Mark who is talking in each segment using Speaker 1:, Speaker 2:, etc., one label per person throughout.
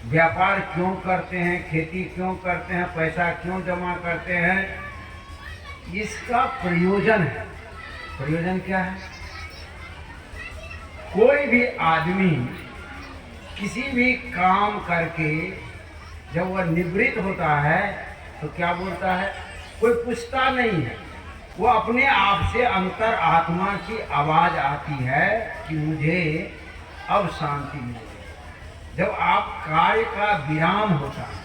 Speaker 1: व्यापार क्यों करते हैं, खेती क्यों करते हैं, पैसा क्यों जमा करते हैं, इसका प्रयोजन है। प्रयोजन क्या है? कोई भी आदमी किसी भी काम करके जब वह निवृत्त होता है तो क्या बोलता है? कोई पूछता नहीं है, वो अपने आप से अंतर आत्मा की आवाज आती है कि मुझे अब शांति मिले। जब आप कार्य का विराम होता है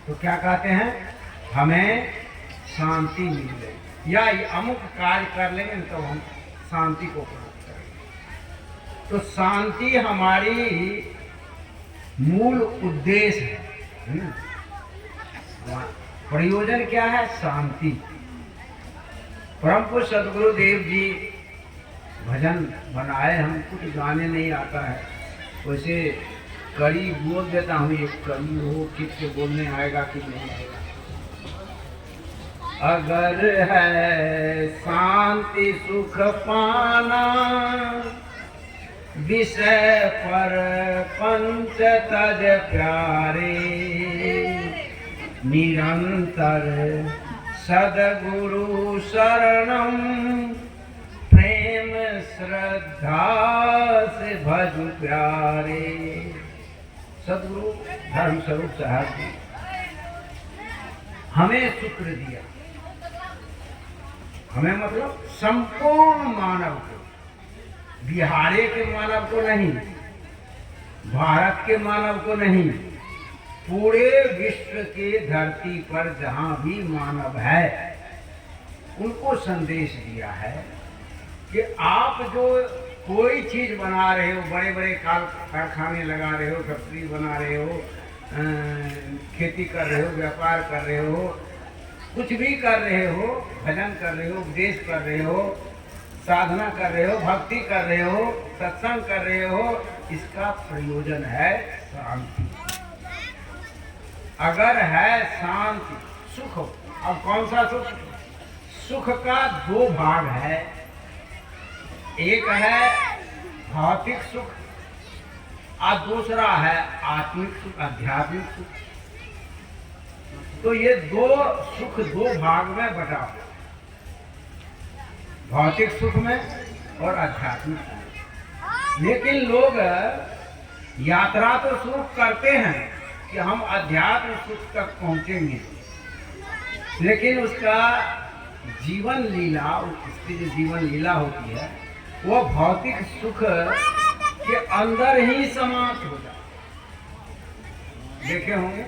Speaker 1: तो क्या कहते हैं? हमें शांति मिल गई, या ये अमुक कार्य कर लेंगे तो हम शांति को प्राप्त करेंगे। तो शांति हमारी मूल उद्देश्य है। प्रयोजन क्या है? शांति। परम पूज्य सदगुरुदेव जी भजन बनाए, हम कुछ गाने नहीं आता है, वैसे कड़ी बोल देता हूँ, एक कड़ी हो ठीक से बोलने आएगा कि नहीं आएगा। अगर है शांति सुख पाना, विषय पर पंच तज प्यारे, निरंतर सद्गुरु शरणम, प्रेम श्रद्धा से भज प्यारे। सद्गुरु धर्म स्वरूप साहब जी हमें शुक्र दिया, हमें मतलब संपूर्ण मानव को, बिहार के मानव को नहीं, भारत के मानव को नहीं, पूरे विश्व के धरती पर जहां भी मानव है उनको संदेश दिया है कि आप जो कोई चीज बना रहे हो, बड़े बड़े कारखाने लगा रहे हो, फैक्ट्री बना रहे हो, खेती कर रहे हो, व्यापार कर रहे हो, कुछ भी कर रहे हो, भजन कर रहे हो, उपदेश कर रहे हो, साधना कर रहे हो, भक्ति कर रहे हो, सत्संग कर रहे हो, इसका प्रयोजन है शांति। अगर है शांति, सुख हो। अब कौन सा सुख? सुख का दो भाग है, एक है भौतिक सुख और दूसरा है आत्मिक सुख, आध्यात्मिक सुख। तो ये दो सुख दो भाग में बटा, भौतिक सुख में और आध्यात्मिक सुख। लेकिन लोग यात्रा तो शुरू करते हैं कि हम अध्यात्म सुख तक पहुंचेंगे, लेकिन उसका जीवन लीला, उसकी जो जीवन लीला होती है वो भौतिक सुख के अंदर ही समाप्त हो जाए। देखे होंगे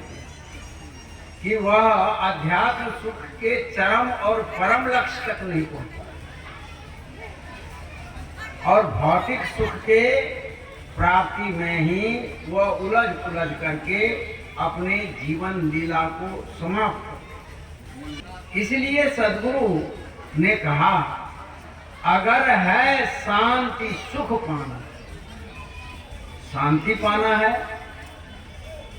Speaker 1: कि वह अध्यात्म सुख के चरम और परम लक्ष्य तक नहीं पहुंचा, और भौतिक सुख के प्राप्ति में ही वह उलझ पुलझ करके अपने जीवन लीला को समाप्त कर। इसलिए सद्गुरु ने कहा, अगर है शांति सुख पाना, शांति पाना है,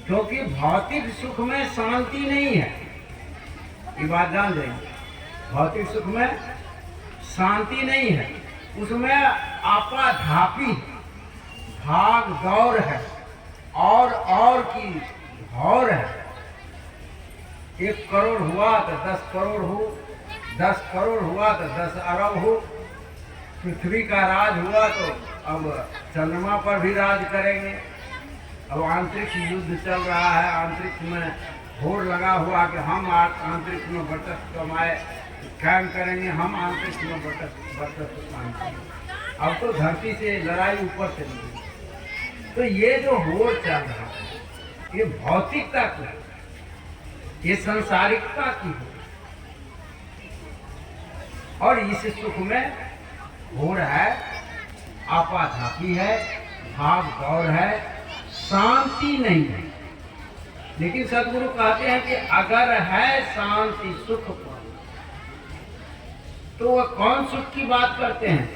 Speaker 1: क्योंकि भौतिक सुख में शांति नहीं है। ये बात जान जाइए, भौतिक सुख में शांति नहीं है, उसमें आपाधापी भाग दौड़ है, और की भौर है। 1 करोड़ हुआ तो 10 करोड़ हो, 10 करोड़ हुआ तो 10 अरब हो, पृथ्वी का राज हुआ तो अब चंद्रमा पर भी राज करेंगे। अब आंतरिक युद्ध चल रहा है, आंतरिक में होड़ लगा हुआ कि हम आंतरिक में वर्चस्व कमाए कायम करेंगे, हम आंतरिक में वर्चस्व कायम करेंगे। अब तो धरती से लड़ाई ऊपर चली गई। तो ये जो होड़ चल रहा है ये भौतिकता की है, ये संसारिकता की है, और इस सुख में होड़ है, आपाधापी है, भाग दौड़ है, शांति नहीं है। लेकिन सद्गुरु कहते हैं कि अगर है शांति सुख पाना, तो वह कौन सुख की बात करते हैं?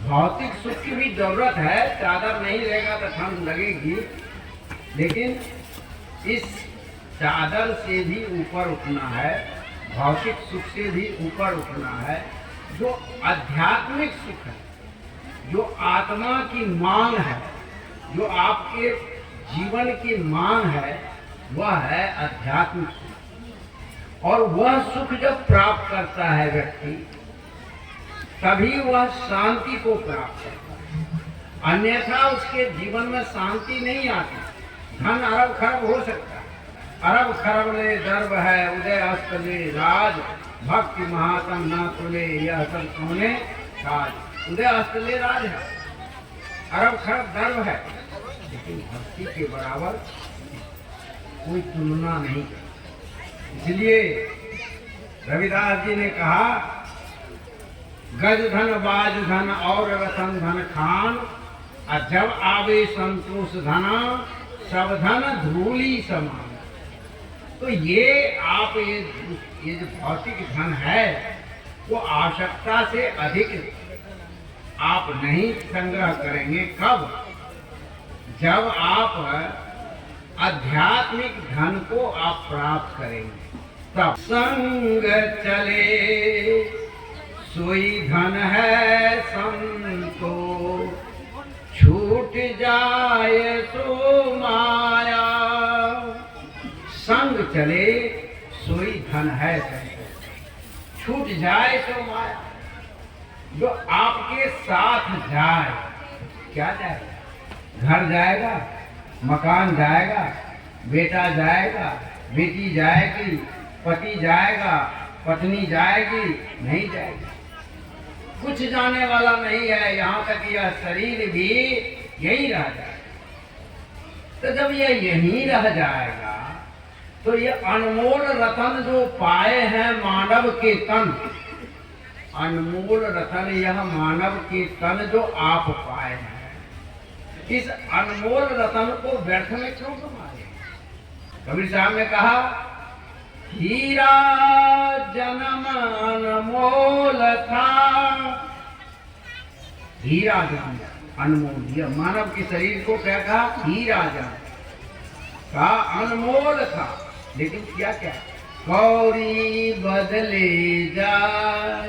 Speaker 1: भौतिक सुख की भी जरूरत है, चादर नहीं लेगा तो ठंड लगेगी, लेकिन इस चादर से भी ऊपर उठना है, भौतिक सुख से भी ऊपर उठना है। जो आध्यात्मिक सुख है, जो आत्मा की मांग है, जो आपके जीवन की मांग है वह है आध्यात्मिक सुख। और वह सुख जब प्राप्त करता है व्यक्ति, तभी वह शांति को प्राप्त करता है। अन्यथा उसके जीवन में शांति नहीं आती। धन अरब खरब हो सकता है, अरब खरब ले दर्ब है, उदय अस्त ले राज, भक्ति महात्म ना तुले, यह सब सोने राज। उदय अस्त ले राज है, अरब खरब दर्ब है, लेकिन भक्ति के बराबर कोई तुलना नहीं। इसलिए रविदास जी ने कहा, गज धन बाज धन और रतन धन खान, और जब आवे संतोष धना सब धन धूली समान। तो ये आप ये जो भौतिक धन है वो आवश्यकता से अधिक आप नहीं संग्रह करेंगे। कब? जब आप आध्यात्मिक धन को आप प्राप्त करेंगे तब। संग चले सोई धन है संतो, छूट जाए सो माया। संग चले सोई धन है संतो, छूट जाए सो माया। जो आपके साथ जाए, क्या जाएगा? घर जाएगा, मकान जाएगा, बेटा जाएगा, बेटी जाएगी, पति जाएगा, पत्नी जाएगी, नहीं जाएगी। कुछ जाने वाला नहीं है। यहाँ तक यह शरीर भी यही रह जाएगा। तो जब यह यहीं रह जाएगा तो ये अनमोल रतन जो पाए हैं मानव के तन, अनमोल रतन यह मानव के तन जो आप पाए हैं, इस अनमोल रतन को व्यर्थ में क्यों कमाए? कबीर साहब ने कहा, हीरा जन्म अनमोल था। हीरा जन्म अनमोल, यह मानव के शरीर को क्या कहा? हीरा जन्म का अनमोल था। लेकिन क्या क्या कौड़ी बदले जाए।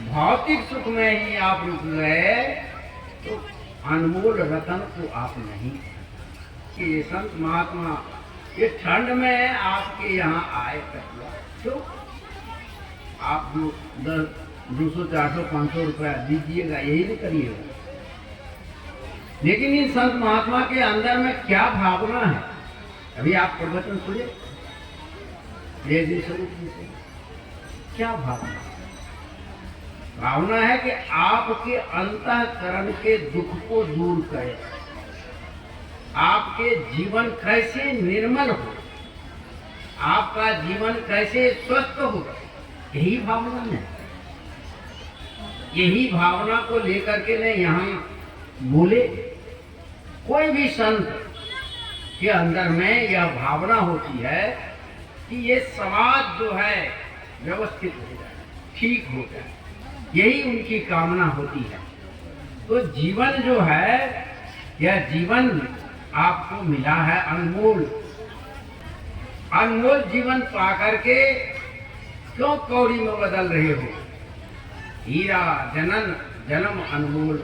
Speaker 1: भौतिक सुख में ही आप रुक गए तो अनमोल रतन को आप नहीं। कि ये संत महात्मा ये ठंड में आपके यहाँ आए क्यों? आप जो 200, 400, 500 रुपया दीजिएगा, यही नहीं करिएगा। लेकिन इन संत महात्मा के अंदर में क्या भावना है? अभी आप प्रवचन सुने, क्या भावना? भावना है कि आपके अंतःकरण के दुख को दूर करे, आपके जीवन कैसे निर्मल हो, आपका जीवन कैसे स्वस्थ हो, यही भावना है। यही भावना को लेकर के ने यहाँ बोले। कोई भी संत के अंदर में यह भावना होती है कि ये समाज जो है व्यवस्थित हो जाए, ठीक हो जाए, यही उनकी कामना होती है। तो जीवन जो है, यह जीवन आपको मिला है अनमोल। अनमोल जीवन पा करके क्यों कौड़ी में बदल रहे हो? हीरा जन्म अनमोल,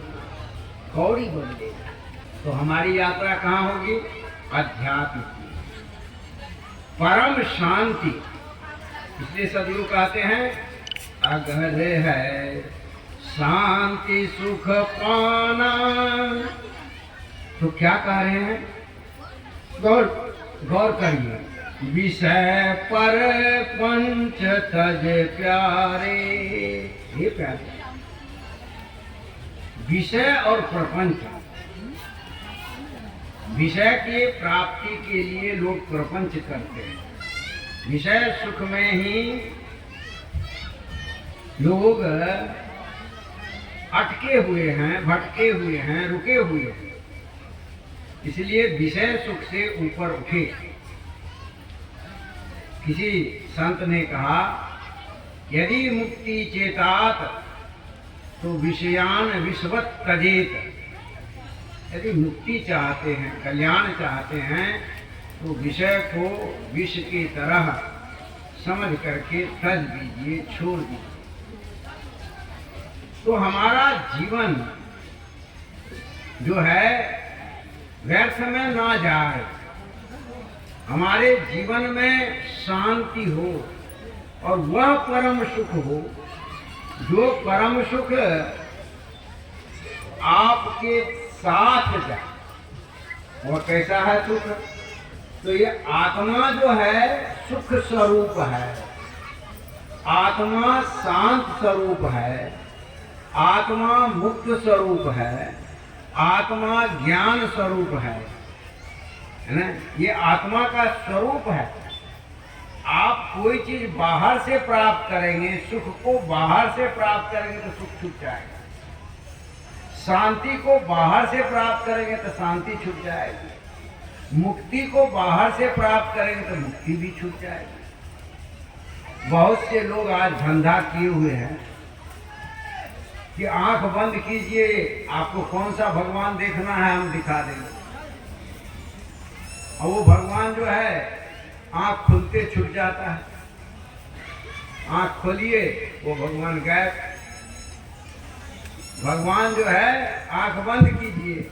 Speaker 1: कौड़ी बदले। तो हमारी यात्रा कहाँ होगी? अध्यात्म की, परम शांति। इसलिए सदगुरु कहते हैं, अगर है शांति सुख पाना। तो क्या कह रहे हैं? गौर करिए। विषय पर पंच तज प्यारे। ये प्यारे विषय और प्रपंच, विषय की प्राप्ति के लिए लोग प्रपंच करते हैं। विषय सुख में ही लोग अटके हुए हैं, भटके हुए हैं, रुके हुए हैं। इसलिए विषय सुख से ऊपर उठे। किसी संत ने कहा, यदि मुक्ति चेतात तो विषयान विश्वत तजेत। यदि मुक्ति चाहते हैं, कल्याण चाहते हैं, तो विषय को विष की तरह समझ करके तज दीजिए, छोड़ दीजिए। तो हमारा जीवन जो है व्यर्थ में ना जाए, हमारे जीवन में शांति हो और वह परम सुख हो जो परम सुख आपके साथ जाए। वह कैसा है सुख? तो ये आत्मा जो है सुख स्वरूप है, आत्मा शांत स्वरूप है, आत्मा मुक्त स्वरूप है, आत्मा ज्ञान स्वरूप है ना? ये आत्मा का स्वरूप है। आप कोई चीज बाहर से प्राप्त करेंगे, सुख को बाहर से प्राप्त करेंगे तो सुख छूट जाएगा, शांति को बाहर से प्राप्त करेंगे तो शांति छूट जाएगी, मुक्ति को बाहर से प्राप्त करेंगे तो मुक्ति भी छूट जाएगी। बहुत से लोग आज धंधा किए हुए हैं कि आंख बंद कीजिए, आपको कौन सा भगवान देखना है हम दिखा देंगे, और वो भगवान जो है आंख खुलते छूट जाता है। आंख खोलिए वो भगवान गायब। भगवान जो है आंख बंद कीजिए,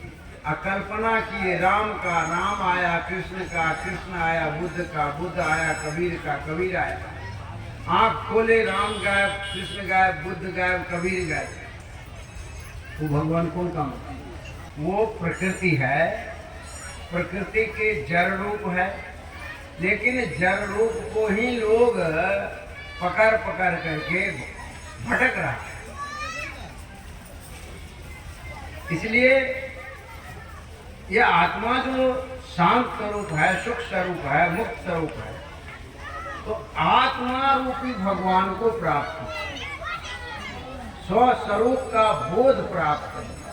Speaker 1: कल्पना किए राम का, राम आया, कृष्ण का, कृष्ण आया, बुद्ध का, बुद्ध आया, कबीर का, कबीर आया। आंख खोले, राम गायब, कृष्ण गायब, बुद्ध गायब, कबीर गायब। वो भगवान कौन काम? वो प्रकृति है, प्रकृति के जड़ रूप है, लेकिन जड़ रूप को ही लोग पकड़ पकड़ करके भटक रहा है। इसलिए यह आत्मा जो शांत स्वरूप है, सुख स्वरूप है, मुक्त स्वरूप है, तो आत्मा रूपी भगवान को प्राप्त, स्वस्वरूप का बोध प्राप्त करना।